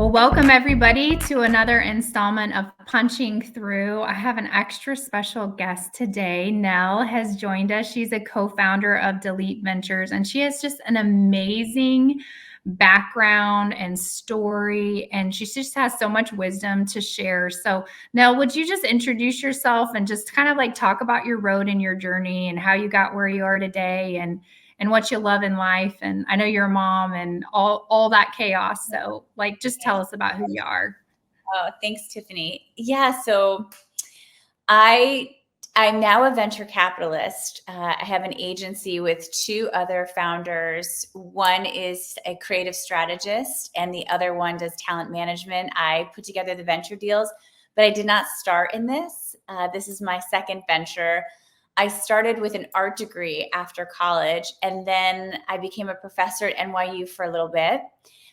Well, welcome everybody to another installment of Punching Through. I have an extra special guest today. Nell has joined us. She's a co-founder of Delete Ventures, and she has just an amazing background and story, and she just has so much wisdom to share. So, Nell, would you just introduce yourself and just kind of like talk about your road and your journey and how you got where you are today and what you love in life? And I know you're a mom and all that chaos. So like, just tell us about who you are. Oh, thanks, Tiffany. Yeah, so I'm now a venture capitalist. I have an agency with two other founders. One is a creative strategist, and the other one does talent management. I put together the venture deals, but I did not start in this. This is my second venture. I started with an art degree after college, and then I became a professor at NYU for a little bit.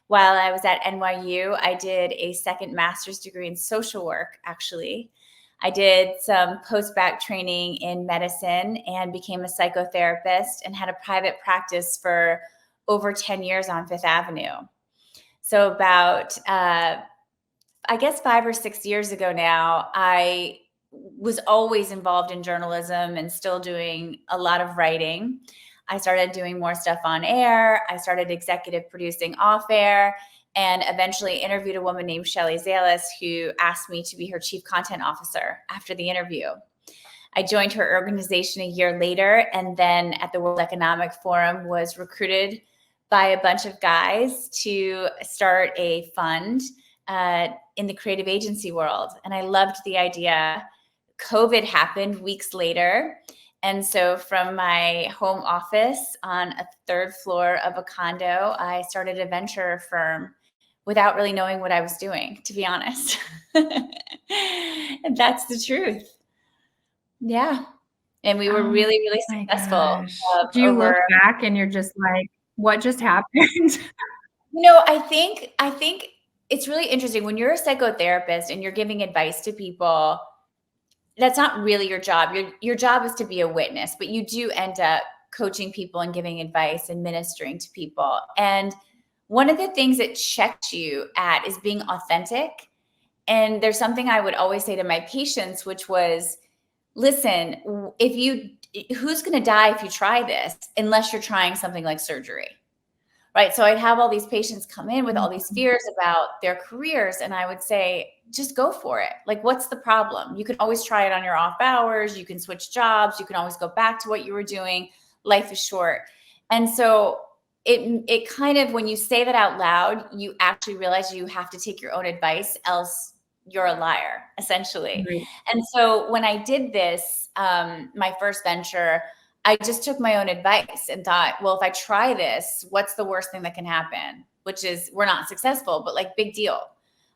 While I was at NYU, I did a second master's degree in social work, actually. I did some post-bac training in medicine and became a psychotherapist and had a private practice for over 10 years on Fifth Avenue. So about, I guess 5 or 6 years ago now, I was always involved in journalism and still doing a lot of writing. I started doing more stuff on air. I started executive producing off air, and eventually interviewed a woman named Shelley Zalis, who asked me to be her chief content officer after the interview. I joined her organization a year later, and then at the World Economic Forum was recruited by a bunch of guys to start a fund in the creative agency world. And I loved the idea. COVID happened weeks later. And so from my home office on a third floor of a condo, I started a venture firm without really knowing what I was doing, to be honest. And that's the truth. Yeah. And we were really, really successful. Do you look back and you're just like, what just happened? I think it's really interesting when you're a psychotherapist and you're giving advice to people. That's not really your job. Your job is to be a witness, but you do end up coaching people and giving advice and ministering to people. And one of the things it checks you at is being authentic. And there's something I would always say to my patients, which was, listen, who's going to die if you try this, unless you're trying something like surgery? Right. So I'd have all these patients come in with all these fears about their careers. And I would say, just go for it. Like, what's the problem? You can always try it on your off hours. You can switch jobs. You can always go back to what you were doing. Life is short. And so it kind of, when you say that out loud, you actually realize you have to take your own advice, else you're a liar, essentially. Right. And so when I did this, my first venture, I just took my own advice and thought, well, if I try this, what's the worst thing that can happen? Which is we're not successful, but like, big deal.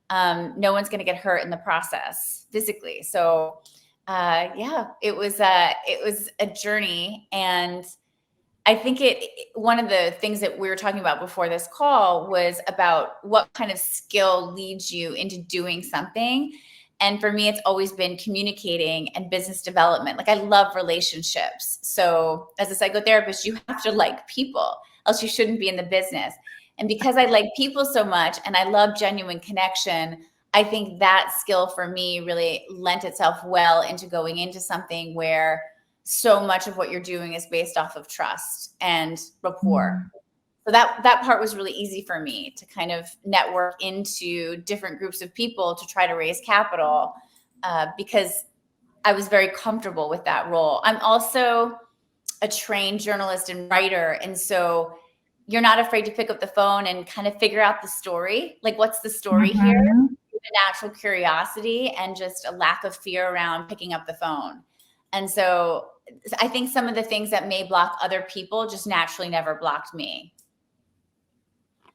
No one's going to get hurt in the process physically. So it was a journey. And I think one of the things that we were talking about before this call was about what kind of skill leads you into doing something. And for me, it's always been communicating and business development. Like, I love relationships. So as a psychotherapist, you have to like people, else you shouldn't be in the business. And because I like people so much and I love genuine connection, I think that skill for me really lent itself well into going into something where so much of what you're doing is based off of trust and rapport. So that part was really easy for me to kind of network into different groups of people to try to raise capital, because I was very comfortable with that role. I'm also a trained journalist and writer. And so you're not afraid to pick up the phone and kind of figure out the story. Like, what's the story here? The natural curiosity and just a lack of fear around picking up the phone. And so I think some of the things that may block other people just naturally never blocked me.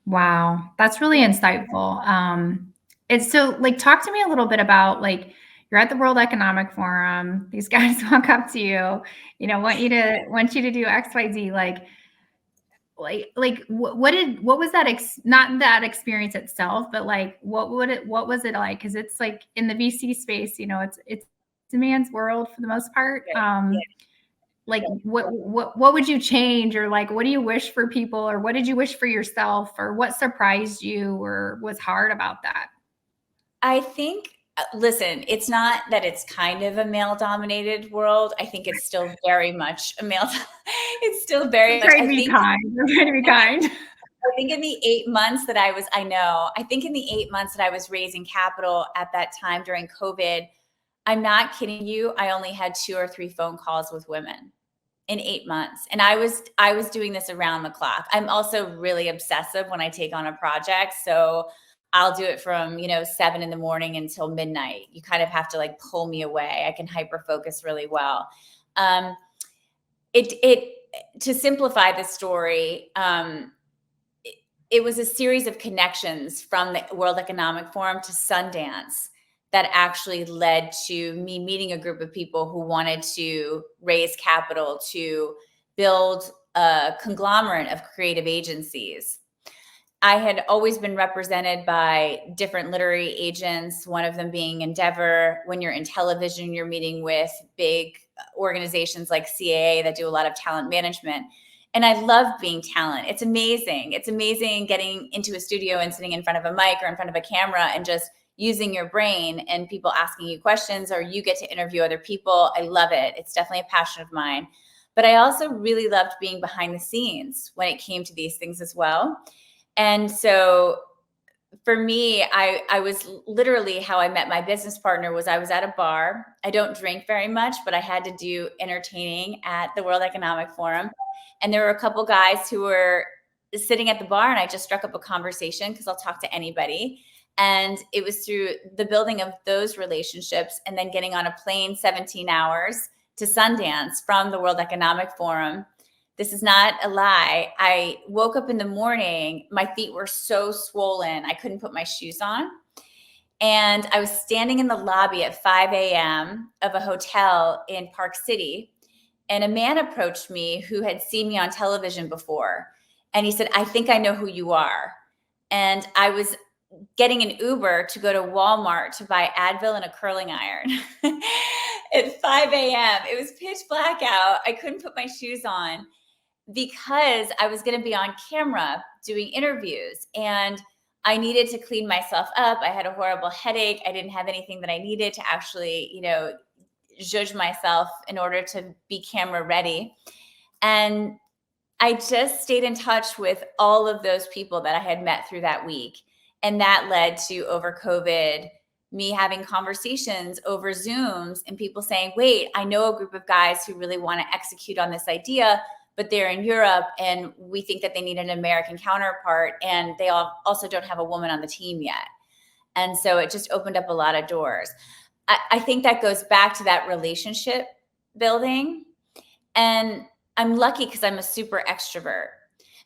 Wow. That's really insightful. It's so, like, talk to me a little bit about, like, you're at the World Economic Forum. These guys walk up to you, want you to do X, Y, Z. What was that? Not that experience itself, but like, what was it like? Cause it's like in the VC space, it's a man's world for the most part. like what would you change, or like what do you wish for people, or what did you wish for yourself, or what surprised you or was hard about that? I think, listen, it's not that it's kind of a male dominated world. I think it's still very much a male. It's still very much, Try to be kind. Try to be kind. I think in the 8 months that I think in the 8 months that I was raising capital at that time during COVID, I'm not kidding you. I only had 2 or 3 phone calls with women in 8 months. And I was doing this around the clock. I'm also really obsessive when I take on a project. So I'll do it from, 7 in the morning until midnight. You kind of have to like pull me away. I can hyper focus really well. Um, it to simplify the story, it was a series of connections from the World Economic Forum to Sundance that actually led to me meeting a group of people who wanted to raise capital to build a conglomerate of creative agencies. I had always been represented by different literary agents, one of them being Endeavor. When you're in television, you're meeting with big organizations like CAA that do a lot of talent management. And I love being talent. It's amazing. It's amazing getting into a studio and sitting in front of a mic or in front of a camera and just using your brain and people asking you questions, or you get to interview other people. I love it. It's definitely a passion of mine. But I also really loved being behind the scenes when it came to these things as well. And so for me, I was literally, how I met my business partner was I was at a bar. I don't drink very much, but I had to do entertaining at the World Economic Forum. And there were a couple guys who were sitting at the bar, and I just struck up a conversation because I'll talk to anybody. And it was through the building of those relationships and then getting on a plane 17 hours to Sundance from the World Economic Forum. This is not a lie. I woke up in the morning, my feet were so swollen, I couldn't put my shoes on. And I was standing in the lobby at 5 a.m. of a hotel in Park City. And a man approached me who had seen me on television before. And he said, "I think I know who you are." And I was getting an Uber to go to Walmart to buy Advil and a curling iron at 5 a.m. It was pitch black out. I couldn't put my shoes on because I was going to be on camera doing interviews, and I needed to clean myself up. I had a horrible headache. I didn't have anything that I needed to actually, zhuzh myself in order to be camera ready. And I just stayed in touch with all of those people that I had met through that week. And that led to, over COVID, me having conversations over Zooms and people saying, "Wait, I know a group of guys who really want to execute on this idea, but they're in Europe and we think that they need an American counterpart, and they also don't have a woman on the team yet." And so it just opened up a lot of doors. I think that goes back to that relationship building. And I'm lucky because I'm a super extrovert.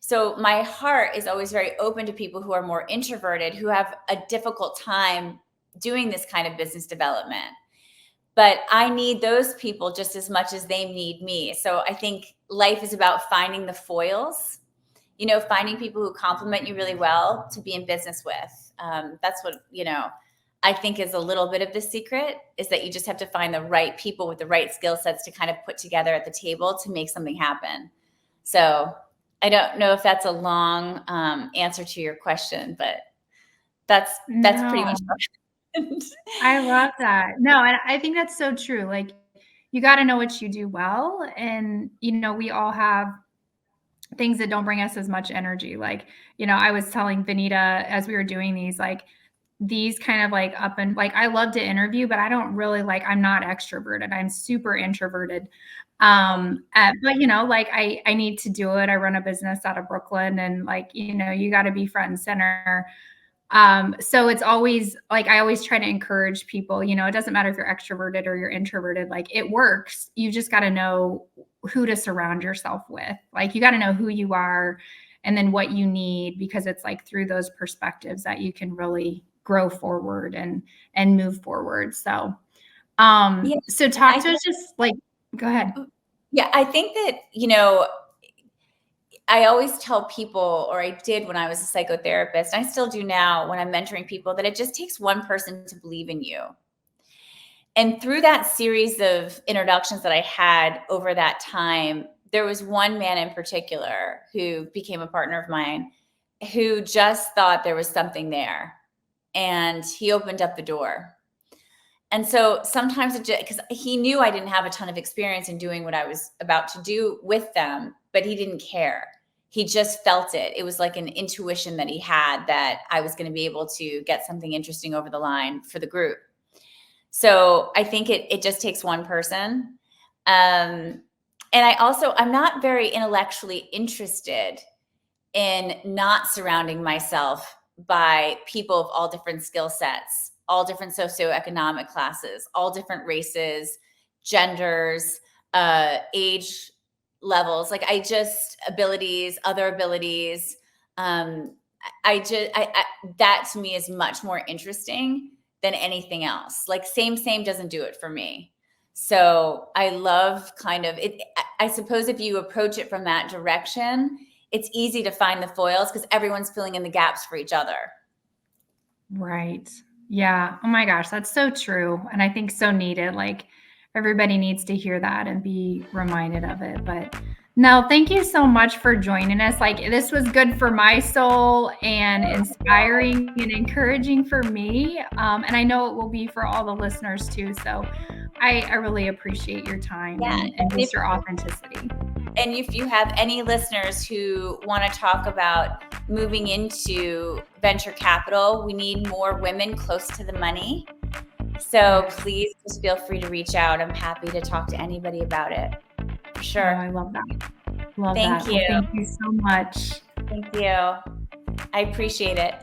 So my heart is always very open to people who are more introverted, who have a difficult time doing this kind of business development. But I need those people just as much as they need me. So I think life is about finding the foils, finding people who complement you really well to be in business with. That's what, I think is a little bit of the secret, is that you just have to find the right people with the right skill sets to kind of put together at the table to make something happen. So I don't know if that's a long answer to your question, but that's pretty much what I love that. No, and I think that's so true. Like, you got to know what you do well. And, we all have things that don't bring us as much energy. Like, I was telling Vanita as we were doing these kind of like up and like, I love to interview, but I don't really like, I'm not extroverted. I'm super introverted. But like I need to do it. I run a business out of Brooklyn, and like, you got to be front and center. So it's always like, I always try to encourage people, it doesn't matter if you're extroverted or you're introverted, like it works. You just got to know who to surround yourself with. Like, you got to know who you are and then what you need, because it's like through those perspectives that you can really grow forward and move forward. So, so talk to us, just like, go ahead. Yeah, I think that, I always tell people, or I did when I was a psychotherapist, I still do now when I'm mentoring people, that it just takes one person to believe in you. And through that series of introductions that I had over that time, there was one man in particular who became a partner of mine who just thought there was something there. And he opened up the door. And so sometimes because he knew I didn't have a ton of experience in doing what I was about to do with them, but he didn't care. He just felt it. It was like an intuition that he had that I was going to be able to get something interesting over the line for the group. So I think it just takes one person. And I'm not very intellectually interested in not surrounding myself by people of all different skill sets, all different socioeconomic classes, all different races, genders, age levels, like abilities, other abilities. That to me is much more interesting than anything else. Like same doesn't do it for me. So I love kind of it. I suppose if you approach it from that direction, it's easy to find the foils because everyone's filling in the gaps for each other. Right. Yeah. Oh my gosh, that's so true. And I think so needed. Like everybody needs to hear that and be reminded of it. But no, thank you so much for joining us. Like this was good for my soul and inspiring and encouraging for me. And I know it will be for all the listeners too. So I really appreciate your time and just your authenticity. And if you have any listeners who want to talk about moving into venture capital, we need more women close to the money. So please just feel free to reach out. I'm happy to talk to anybody about it. For sure. Oh, I love that. Love Thank that. you. Well, thank you so much. Thank you. I appreciate it.